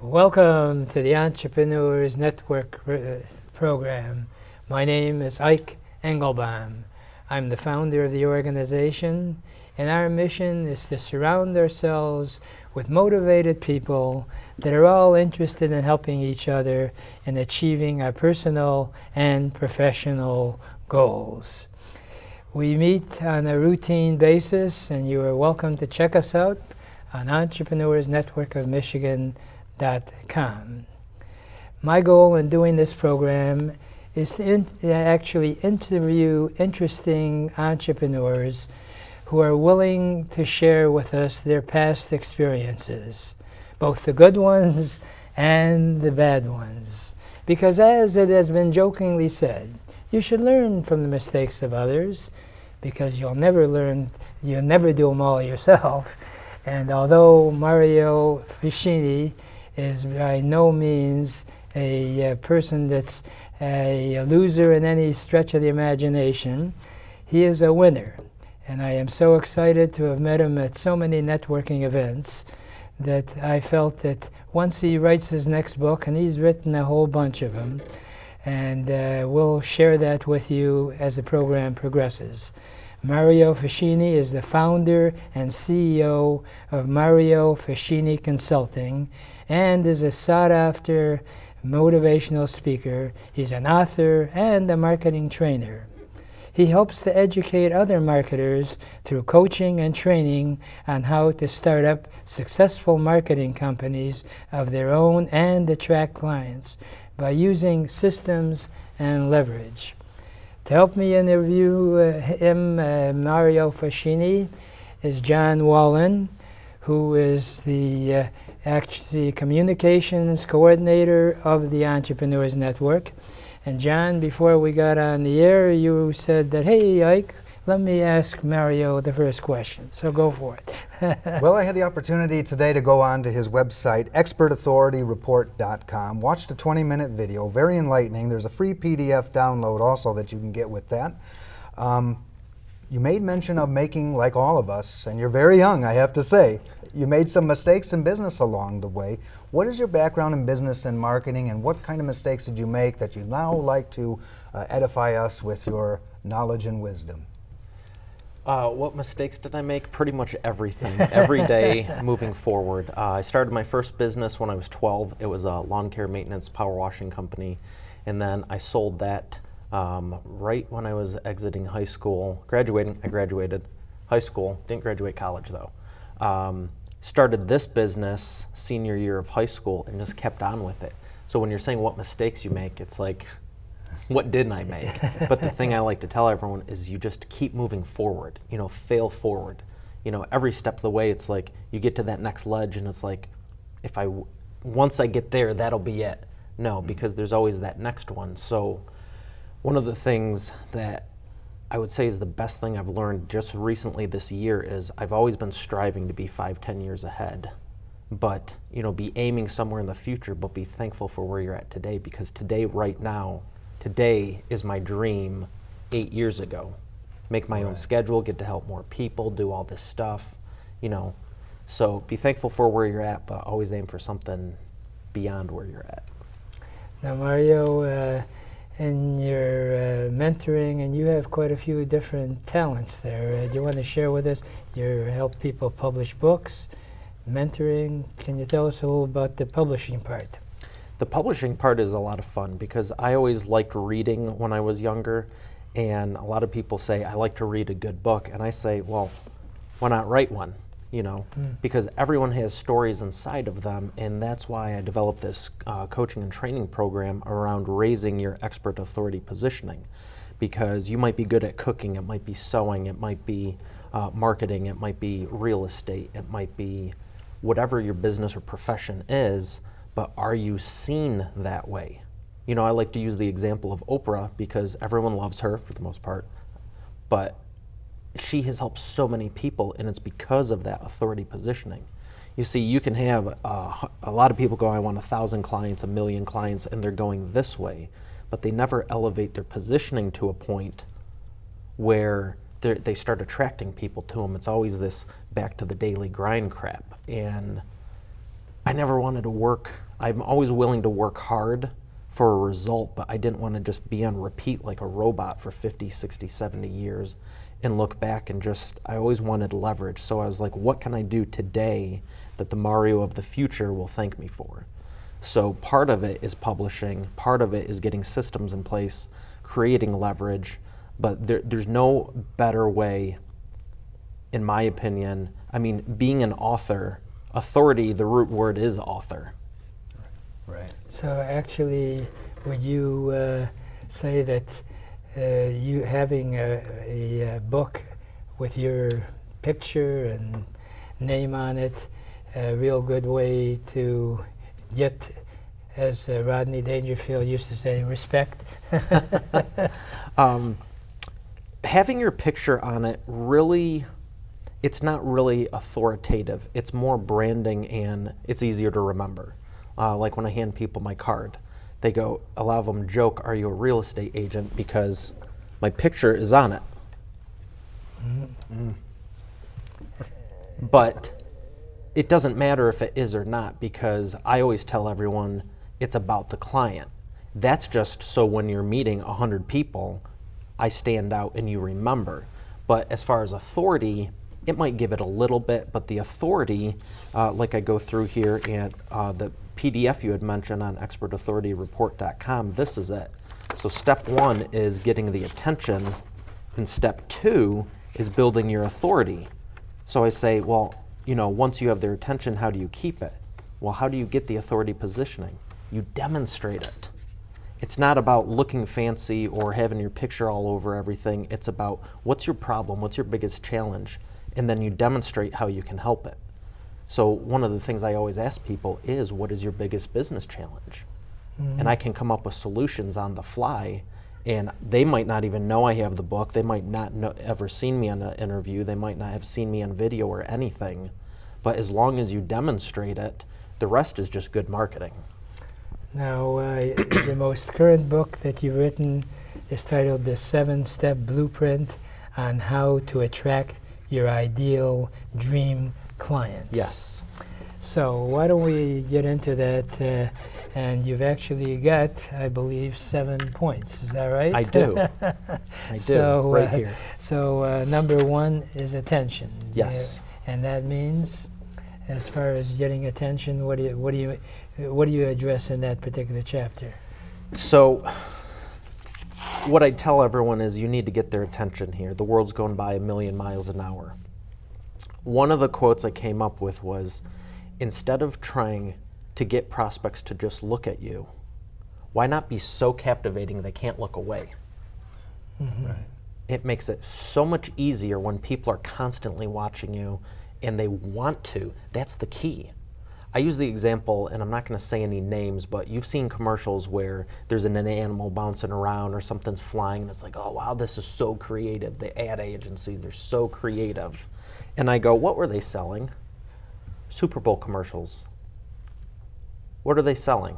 Welcome to the Entrepreneurs Network program. My name is Ike Englebaum. I'm the founder of the organization, and our mission is to surround ourselves with motivated people that are all interested in helping each other in achieving our personal and professional goals. We meet on a routine basis, and you are welcome to check us out on entrepreneursnetworkofmichigan.com. My goal in doing this program is to actually interview interesting entrepreneurs who are willing to share with us their past experiences, both the good ones and the bad ones. Because as it has been jokingly said, you should learn from the mistakes of others, because you'll never do them all yourself. And although Mario Fachini is by no means a person that's a loser in any stretch of the imagination, he is a winner. And I am so excited to have met him at so many networking events that I felt that once he writes his next book, and he's written a whole bunch of them, and we'll share that with you as the program progresses. Mario Fachini is the founder and CEO of Mario Fachini Consulting and is a sought-after motivational speaker. He's an author and a marketing trainer. He helps to educate other marketers through coaching and training on how to start up successful marketing companies of their own and attract clients by using systems and leverage. To help me interview Mario Fachini, is John Walden, who is the actually communications coordinator of the Entrepreneurs Network. And John, before we got on the air, you said that, hey, Ike, let me ask Mario the first question. So go for it. Well, I had the opportunity today to go on to his website, expertauthorityreport.com, watched a 20-minute video, very enlightening. There's a free PDF download also that you can get with that. You made mention of making, like all of us, and you're very young, I have to say. You made some mistakes in business along the way. What is your background in business and marketing, and what kind of mistakes did you make that you now like to edify us with your knowledge and wisdom? What mistakes did I make? Pretty much everything, every day moving forward. I started my first business when I was 12. It was a lawn care maintenance power washing company. And then I sold that right when I was exiting high school. Graduating, I graduated high school, didn't graduate college though. Started this business senior year of high school and just kept on with it. So when you're saying what mistakes you make, it's like, what didn't I make? But the thing I like to tell everyone is you just keep moving forward, fail forward. Every step of the way, it's like you get to that next ledge and it's like, once I get there, that'll be it. No, because there's always that next one. So one of the things that I would say is the best thing I've learned just recently this year is I've always been striving to be 5-10 years ahead. But, be aiming somewhere in the future, but be thankful for where you're at today, because today, right now, today is my dream 8 years ago. Make my own schedule, get to help more people, do all this stuff, So be thankful for where you're at, but always aim for something beyond where you're at. Now, Mario, in your mentoring, and you have quite a few different talents there. Do you want to share with us? You help people publish books, mentoring. Can you tell us a little about the publishing part? The publishing part is a lot of fun because I always liked reading when I was younger, and a lot of people say, I like to read a good book, and I say, well, why not write one, because everyone has stories inside of them, and that's why I developed this coaching and training program around raising your expert authority positioning, because you might be good at cooking, it might be sewing, it might be marketing, it might be real estate, it might be whatever your business or profession is, but are you seen that way? I like to use the example of Oprah because everyone loves her for the most part, but she has helped so many people, and it's because of that authority positioning. You see, you can have a lot of people go, I want 1,000 clients, 1 million clients, and they're going this way, but they never elevate their positioning to a point where they start attracting people to them. It's always this back to the daily grind crap. And I never wanted to work. I'm always willing to work hard for a result, but I didn't want to just be on repeat like a robot for 50, 60, 70 years and look back and just, I always wanted leverage. So I was like, what can I do today that the Mario of the future will thank me for? So part of it is publishing, part of it is getting systems in place, creating leverage, but there's no better way, in my opinion. I mean, being an author, authority, the root word is author. Right. So actually, would you say that you having a book with your picture and name on it, a real good way to get, as Rodney Dangerfield used to say, respect? Having your picture on it really, it's not really authoritative. It's more branding and it's easier to remember. Like when I hand people my card, they go, a lot of them joke, are you a real estate agent? Because my picture is on it. But it doesn't matter if it is or not, because I always tell everyone it's about the client. That's just so when you're meeting 100 people, I stand out and you remember. But as far as authority, it might give it a little bit, but the authority, like I go through here and the PDF you had mentioned on expertauthorityreport.com, this is it. So step 1 is getting the attention, and step 2 is building your authority. So I say, well, you know, once you have their attention, how do you keep it? Well, how do you get the authority positioning? You demonstrate it. It's not about looking fancy or having your picture all over everything. It's about what's your problem, what's your biggest challenge, and then you demonstrate how you can help it. So one of the things I always ask people is, what is your biggest business challenge? And I can come up with solutions on the fly, and they might not even know I have the book. They might not ever seen me on an interview. They might not have seen me on video or anything. But as long as you demonstrate it, the rest is just good marketing. Now, the most current book that you've written is titled The 7-Step Blueprint on How to Attract Your Ideal Dream Clients. Yes. So why don't we get into that? And you've actually got, I believe, 7 points. Is that right? I do. I do, So, right here. So number 1 is attention. Yes. And that means, as far as getting attention, what do you address in that particular chapter? So what I tell everyone is you need to get their attention here. The world's going by 1,000,000 miles an hour. One of the quotes I came up with was, instead of trying to get prospects to just look at you, why not be so captivating they can't look away? Right. It makes it so much easier when people are constantly watching you and they want to. That's the key. I use the example, and I'm not going to say any names, but you've seen commercials where there's an animal bouncing around or something's flying, and it's like, oh, wow, this is so creative. The ad agencies, they're so creative. And I go, what were they selling? Super Bowl commercials. What are they selling?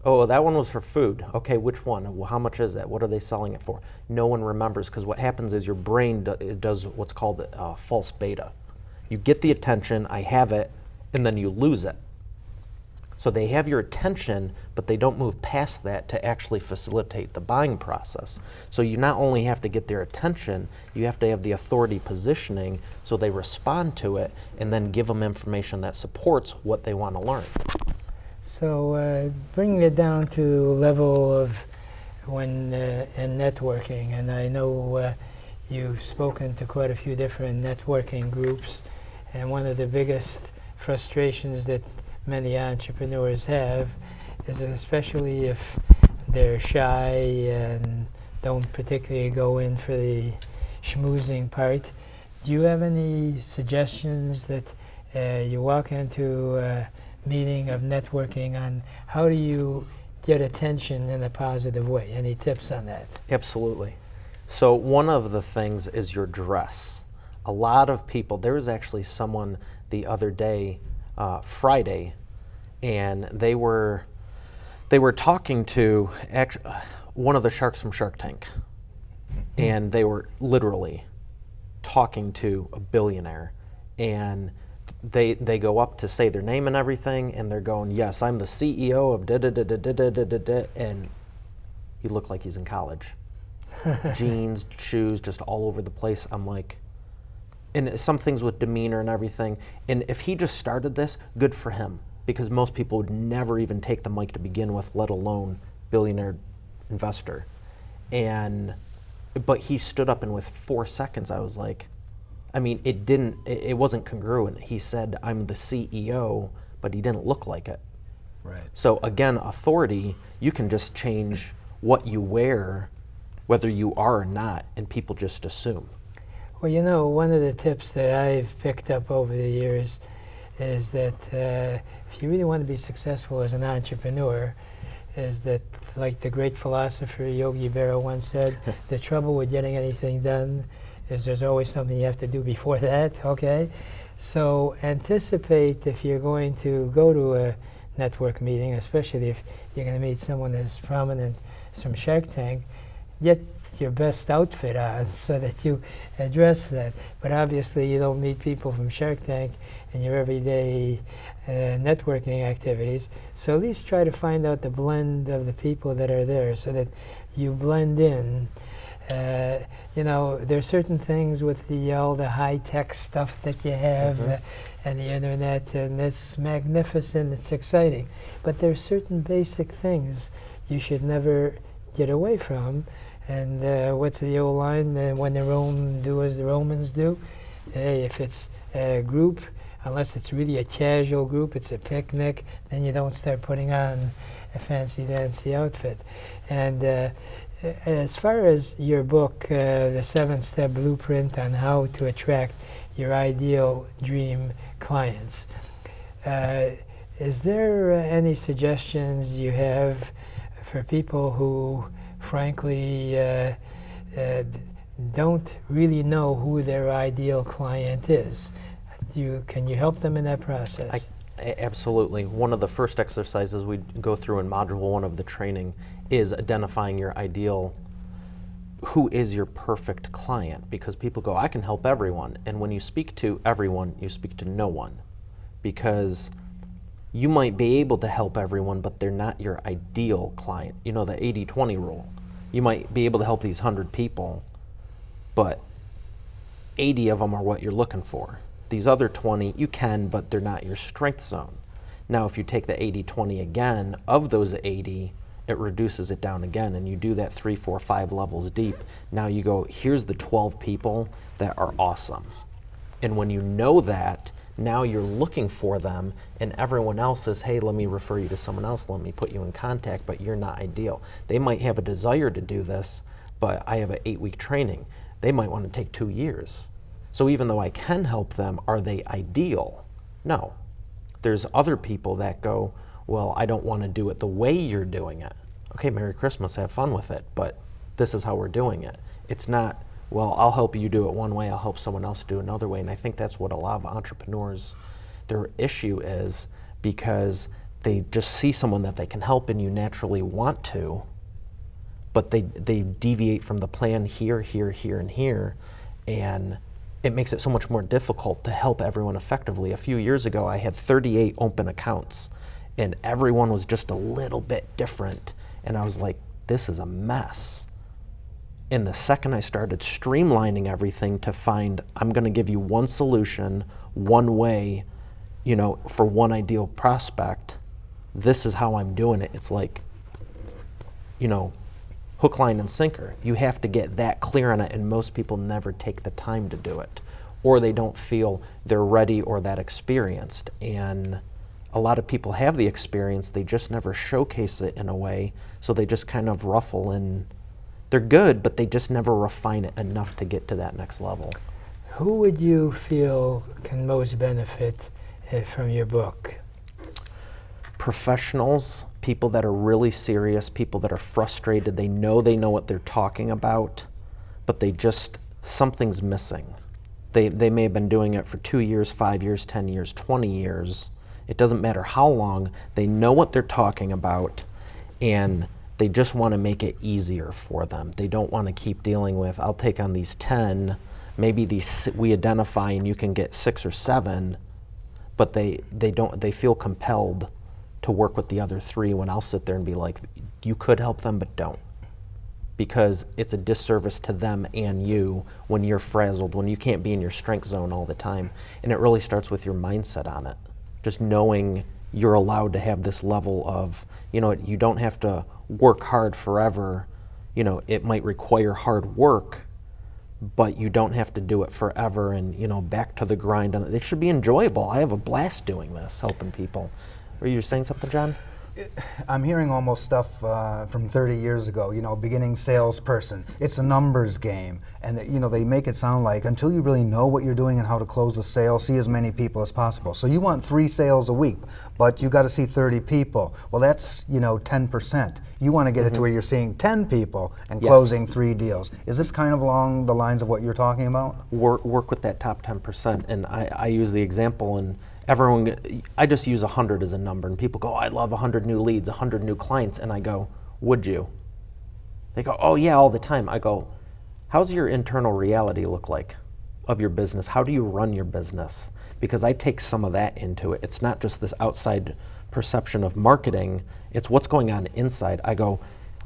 Oh, that one was for food. Okay, which one? Well, how much is that? What are they selling it for? No one remembers, because what happens is your brain does what's called false beta. You get the attention, I have it, and then you lose it. So they have your attention, but they don't move past that to actually facilitate the buying process. So you not only have to get their attention, you have to have the authority positioning so they respond to it, and then give them information that supports what they want to learn. So bringing it down to level of when in networking, and I know you've spoken to quite a few different networking groups, and one of the biggest frustrations that many entrepreneurs have is, especially if they're shy and don't particularly go in for the schmoozing part. Do you have any suggestions that you walk into a meeting of networking on how do you get attention in a positive way? Any tips on that? Absolutely. So one of the things is your dress. A lot of people, there was actually someone the other day, Friday, and they were talking to one of the sharks from Shark Tank, and they were literally talking to a billionaire, and they go up to say their name and everything, and they're going, yes, I'm the CEO of da-da-da-da-da-da-da-da, and he looked like he's in college. Jeans, shoes, just all over the place. I'm like, and some things with demeanor and everything. And if he just started this, good for him, because most people would never even take the mic to begin with, let alone billionaire investor. But he stood up, and with 4 seconds, I was like, I mean, it wasn't congruent. He said, I'm the CEO, but he didn't look like it. Right. So again, authority, you can just change what you wear, whether you are or not, and people just assume. Well, you know, one of the tips that I've picked up over the years is that if you really want to be successful as an entrepreneur, is that, like the great philosopher Yogi Berra once said, the trouble with getting anything done is there's always something you have to do before that, okay? So anticipate, if you're going to go to a network meeting, especially if you're going to meet someone as prominent as from Shark Tank, get your best outfit on so that you address that. But obviously you don't meet people from Shark Tank in your everyday networking activities, so at least try to find out the blend of the people that are there so that you blend in. You know, there are certain things with all the high-tech stuff that you have and the internet, and it's magnificent, it's exciting. But there are certain basic things you should never get away from. And what's the old line? When the Rome do as the Romans do. Hey, if it's a group, unless it's really a casual group, it's a picnic, then you don't start putting on a fancy-dancy outfit. And as far as your book, the 7-Step Blueprint on how to attract your ideal dream clients, is there any suggestions you have for people who, frankly, don't really know who their ideal client is? Can you help them in that process? Absolutely. One of the first exercises we go through in Module 1 of the training is identifying your ideal, who is your perfect client, because people go, I can help everyone. And when you speak to everyone, you speak to no one, because you might be able to help everyone, but they're not your ideal client. You know, the 80-20 rule. You might be able to help these 100 people, but 80 of them are what you're looking for. These other 20, you can, but they're not your strength zone. Now, if you take the 80-20 again, of those 80, it reduces it down again, and you do that 3, 4, 5 levels deep. Now you go, here's the 12 people that are awesome. And when you know that, now you're looking for them, and everyone else says, hey, let me refer you to someone else, let me put you in contact, but you're not ideal. They might have a desire to do this, but I have an 8-week training. They might want to take 2 years. So even though I can help them, are they ideal? No. There's other people that go, well, I don't want to do it the way you're doing it. Okay, Merry Christmas, have fun with it, but this is how we're doing it. It's not, well, I'll help you do it one way, I'll help someone else do it another way. And I think that's what a lot of entrepreneurs, their issue is, because they just see someone that they can help and you naturally want to, but they deviate from the plan here, here, here, and here, and it makes it so much more difficult to help everyone effectively. A few years ago, I had 38 open accounts, and everyone was just a little bit different. And I was like, this is a mess. And the second I started streamlining everything to find, I'm gonna give you one solution, one way, you know, for one ideal prospect, this is how I'm doing it. It's like, you know, hook, line, and sinker. You have to get that clear on it, and most people never take the time to do it, or they don't feel they're ready or that experienced. And a lot of people have the experience, they just never showcase it in a way, so they just kind of ruffle, and they're good, but they just never refine it enough to get to that next level. Who would you feel can most benefit from your book? Professionals, people that are really serious, people that are frustrated, they know what they're talking about, but they just, something's missing. They may have been doing it for 2 years, 5 years, 10 years, 20 years. It doesn't matter how long, they know what they're talking about, and they just want to make it easier for them. They don't want to keep dealing with, I'll take on these 10, maybe these we identify and you can get 6 or 7, but they feel compelled to work with the other 3 when I'll sit there and be like, you could help them, but don't. Because it's a disservice to them and you when you're frazzled, when you can't be in your strength zone all the time. And it really starts with your mindset on it. Just knowing you're allowed to have this level of, you don't have to work hard forever. It might require hard work, but you don't have to do it forever and, back to the grind. It should be enjoyable. I have a blast doing this, helping people. Were you saying something, John? I'm hearing almost stuff from 30 years ago, beginning salesperson. It's a numbers game. And they make it sound like until you really know what you're doing and how to close the sale, see as many people as possible. So you want 3 sales a week, but you got to see 30 people. Well, that's, 10%. You want to get it to where you're seeing 10 people and closing 3 deals. Is this kind of along the lines of what you're talking about? Work with that top 10%. And I use the example, and I just use 100 as a number, and people go, I love 100 new leads, 100 new clients, and I go, would you? They go, oh yeah, all the time. I go, how's your internal reality look like of your business? How do you run your business? Because I take some of that into it. It's not just this outside perception of marketing, it's what's going on inside. I go,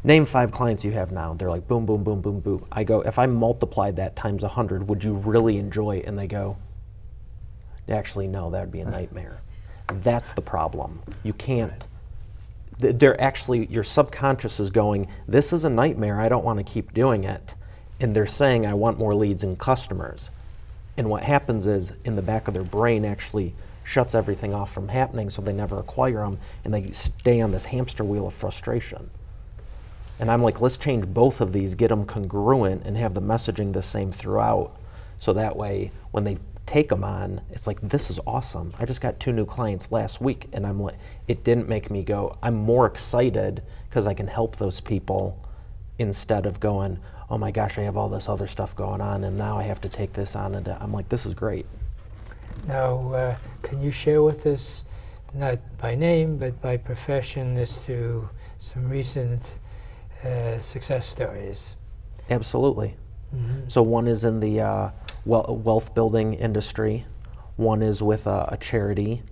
name 5 clients you have now. They're like, boom, boom, boom, boom, boom. I go, if I multiplied that times 100, would you really enjoy it? And they go, actually, no, that would be a nightmare. That's the problem. You can't. They're actually, your subconscious is going, this is a nightmare, I don't want to keep doing it. And they're saying, I want more leads and customers. And what happens is, in the back of their brain actually shuts everything off from happening, so they never acquire them, and they stay on this hamster wheel of frustration. And I'm like, let's change both of these, get them congruent, and have the messaging the same throughout, so that way, when they take them on, it's like, this is awesome. I just got 2 new clients last week, and I'm like, it didn't make me go, I'm more excited because I can help those people instead of going, oh my gosh, I have all this other stuff going on, and now I have to take this on, and I'm like, this is great. Now, can you share with us, not by name, but by profession, as to some recent success stories? Absolutely. So one is in the wealth building industry. One is with a charity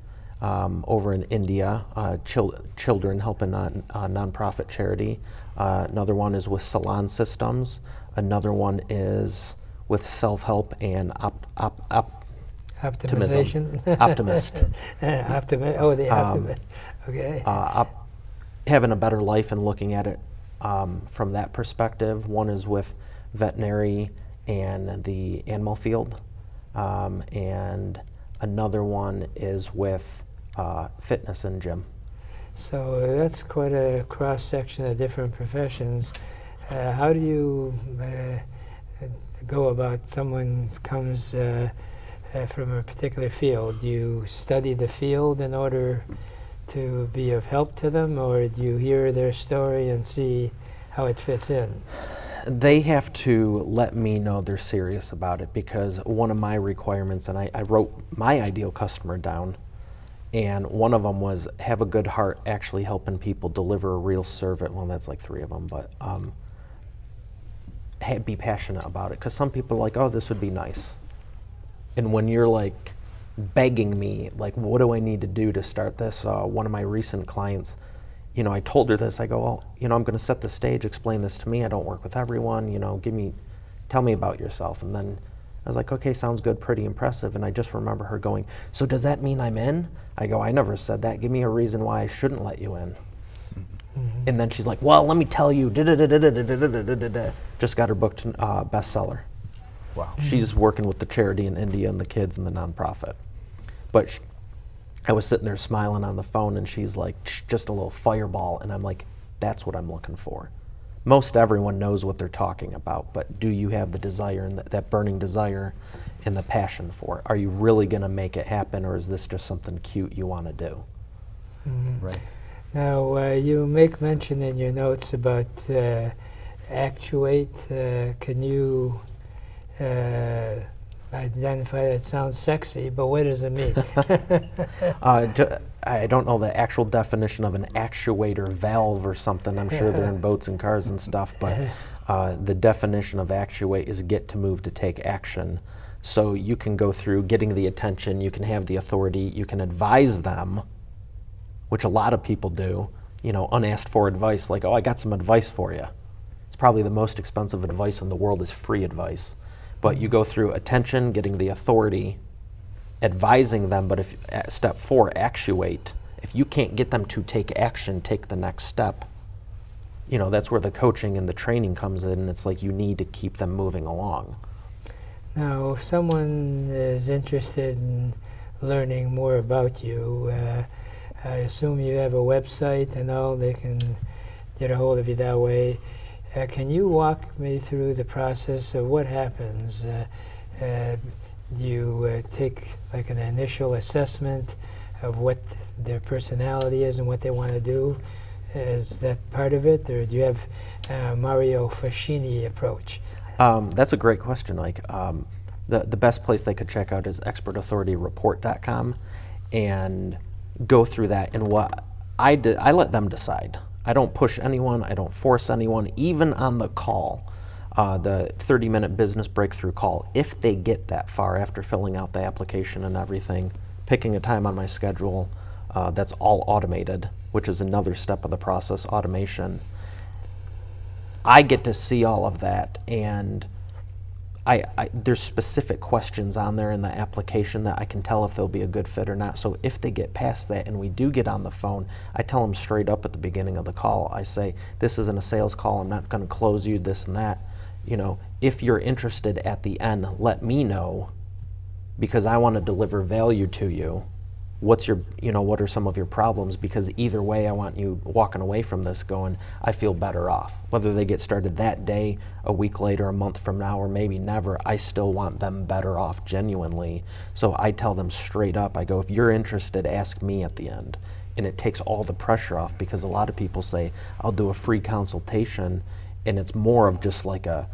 over in India, children helping a nonprofit charity. Another one is with Salon Systems. Another one is with self-help and Optimization? Optimist. Oh, the optimist. Okay. Having a better life and looking at it from that perspective. One is with veterinary and the animal field, and another one is with fitness and gym. So that's quite a cross-section of different professions. How do you go about someone comes from a particular field? Do you study the field in order to be of help to them, or do you hear their story and see how it fits in? They have to let me know they're serious about it, because one of my requirements, and I wrote my ideal customer down, and one of them was have a good heart actually helping people deliver a real service. Well, that's like 3 of them, but be passionate about it, because some people are like, oh, this would be nice. And when you're like begging me, like, what do I need to do to start this? One of my recent clients, I told her this. I go, well, I'm going to set the stage, explain this to me. I don't work with everyone. Tell me about yourself. And then I was like, okay, sounds good, pretty impressive. And I just remember her going, so does that mean I'm in? I go, I never said that. Give me a reason why I shouldn't let you in. And then she's like, well, let me tell you, just got her booked bestseller. Wow. She's working with the charity in India and the kids and the nonprofit. But I was sitting there smiling on the phone, and she's like, just a little fireball. And I'm like, that's what I'm looking for. Most everyone knows what they're talking about, but do you have the desire and that burning desire and the passion for it? Are you really going to make it happen, or is this just something cute you want to do? Right. Now, you make mention in your notes about Actuate. Can you identify that? It sounds sexy, but what does it mean? I don't know the actual definition of an actuator valve or something. I'm sure they're in boats and cars and stuff, but the definition of actuate is get to move to take action. So you can go through getting the attention, you can have the authority, you can advise them, which a lot of people do, you know, unasked for advice, like, oh, I got some advice for you. It's probably the most expensive advice in the world is free advice. But you go through attention, getting the authority, advising them, but if step 4, actuate. If you can't get them to take action, take the next step, you know, that's where the coaching and the training comes in, and it's like you need to keep them moving along. Now, if someone is interested in learning more about you, I assume you have a website and all, they can get a hold of you that way. Can you walk me through the process of what happens? You take like an initial assessment of what their personality is and what they want to do. Is that part of it, or do you have Mario Fachini approach? That's a great question, Ike. The best place they could check out is expertauthorityreport.com and go through that. And what I let them decide. I don't push anyone. I don't force anyone, even on the call, the 30-minute business breakthrough call. If they get that far after filling out the application and everything, picking a time on my schedule, that's all automated, which is another step of the process, automation. I get to see all of that, and there's specific questions on there in the application that I can tell if they'll be a good fit or not. So if they get past that and we do get on the phone, I tell them straight up at the beginning of the call, I say, this isn't a sales call, I'm not going to close you, this and that. You know, if you're interested at the end, let me know, because I want to deliver value to you. What's your, you know, what are some of your problems? Because either way, I want you walking away from this going, I feel better off. Whether they get started that day, a week later, a month from now, or maybe never, I still want them better off genuinely. So I tell them straight up, I go, if you're interested, ask me at the end. And it takes all the pressure off, because a lot of people say, I'll do a free consultation, and it's more of just like a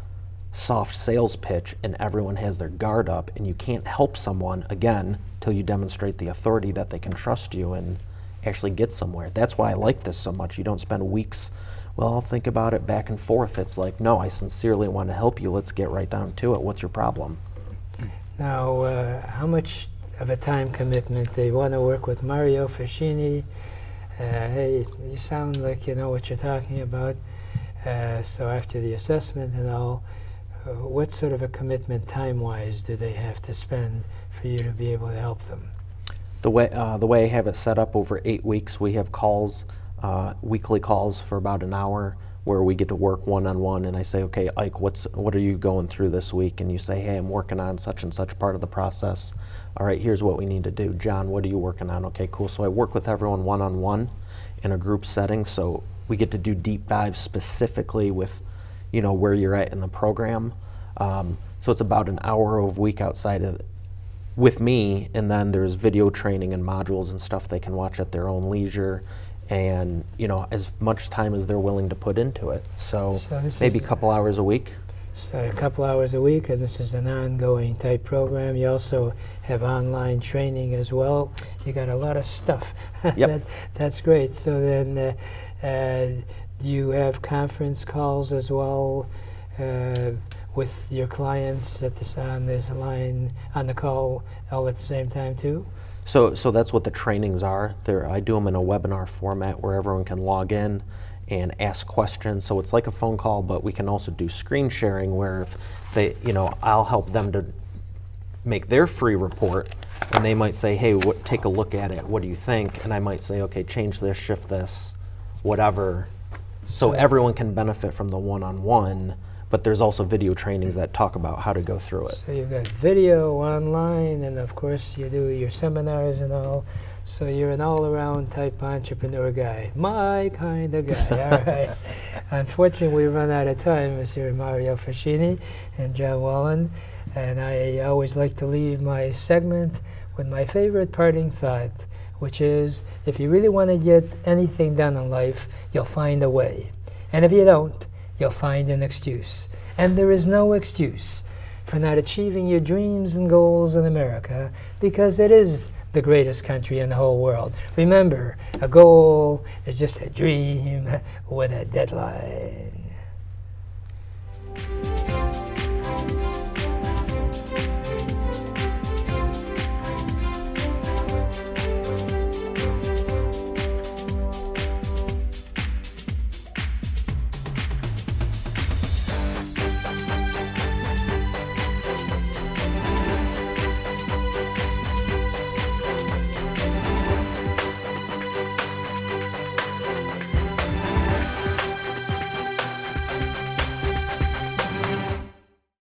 soft sales pitch, and everyone has their guard up, and you can't help someone, again, till you demonstrate the authority that they can trust you and actually get somewhere. That's why I like this so much. You don't spend weeks, well, I'll think about it back and forth. It's like, no, I sincerely want to help you. Let's get right down to it. What's your problem? Now, how much of a time commitment? They want to work with Mario Fachini. Hey, you sound like you know what you're talking about. So after the assessment and all, what sort of a commitment time-wise do they have to spend for you to be able to help them? The way I have it set up, over 8 weeks, we have calls, weekly calls for about an hour, where we get to work one-on-one, and I say, okay, Ike, what are you going through this week? And you say, hey, I'm working on such and such part of the process. All right, here's what we need to do. John, what are you working on? Okay, cool. So I work with everyone one-on-one in a group setting, so we get to do deep dives specifically with, you know, where you're at in the program. So it's about an hour a week outside of with me, and then there's video training and modules and stuff they can watch at their own leisure, and, you know, as much time as they're willing to put into it. So maybe a couple hours a week. So a couple hours a week, and this is an ongoing type program. You also have online training as well. You got a lot of stuff. Yep. That's great. So then do you have conference calls as well with your clients at this on this line on the call all at the same time too? So that's what the trainings are. I do them in a webinar format where everyone can log in and ask questions. So it's like a phone call, but we can also do screen sharing, where if they, you know, I'll help them to make their free report, and they might say, hey, take a look at it. What do you think? And I might say, okay, change this, shift this, whatever. So everyone can benefit from the one-on-one, but there's also video trainings that talk about how to go through it. So you've got video online, and of course you do your seminars and all. So you're an all-around type entrepreneur guy, my kind of guy. All right. Unfortunately, we run out of time, Mr. Mario Fachini and John Walden, and I always like to leave my segment with my favorite parting thought, which is, if you really want to get anything done in life, you'll find a way. And if you don't, you'll find an excuse. And there is no excuse for not achieving your dreams and goals in America, because it is the greatest country in the whole world. Remember, a goal is just a dream with a deadline.